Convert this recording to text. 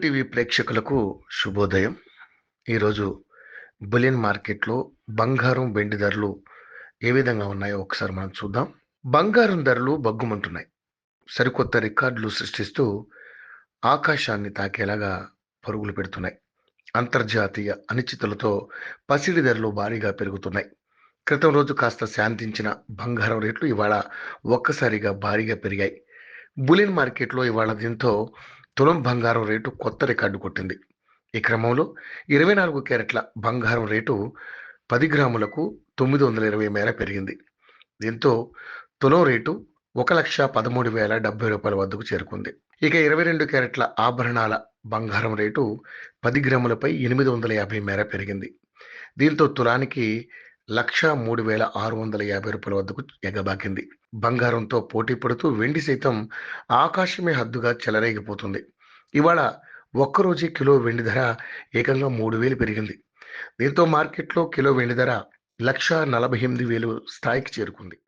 TV ప్రేక్షకులకు శుభోదయం. ఈరోజు బులియన్ మార్కెట్‌లో బంగారం, వెండి ధరలు ఏ విధంగా ఉన్నాయో ఒకసారి మనం చూద్దాం. బంగారం ధరలు బగ్గుమంటున్నాయి. సరికొత్త రికార్డులు సృష్టిస్తూ ఆకాశాన్ని తాకేలాగా పరుగులు పెడుతున్నాయి. అంతర్జాతీయ అనిశ్చితులతో పసిడి ధరలు భారీగా పెరుగుతున్నాయి. క్రితం రోజు కాస్త శాంతించిన బంగారం రేట్లు ఇవాళ ఒక్కసారిగా భారీగా పెరిగాయి. బులియన్ మార్కెట్‌లో ఇవాళ దీంతో తులం బంగారం రేటు కొత్త రికార్డు కొట్టింది. ఈ క్రమంలో 24 క్యారెట్ల బంగారం రేటు 10 గ్రాములకు 920 మేర పెరిగింది. దీంతో తులం రేటు రూ. 1,13,070 వద్దకు చేరుకుంది. ఇక 22 క్యారెట్ల ఆభరణాల బంగారం రేటు 10 గ్రాములపై 850 మేర పెరిగింది. దీంతో తులానికి రూ. 1,03,650 వద్దకు ఎగబాకింది. బంగారంతో పోటీ పడుతూ వెండి సైతం ఆకాశమే హద్దుగా చెలరేగిపోతుంది. ఇవాళ ఒక్కరోజే కిలో వెండి ధర ఏకంగా 3,000 పెరిగింది. దీంతో మార్కెట్లో కిలో వెండి ధర 1,48,000 స్థాయికి చేరుకుంది.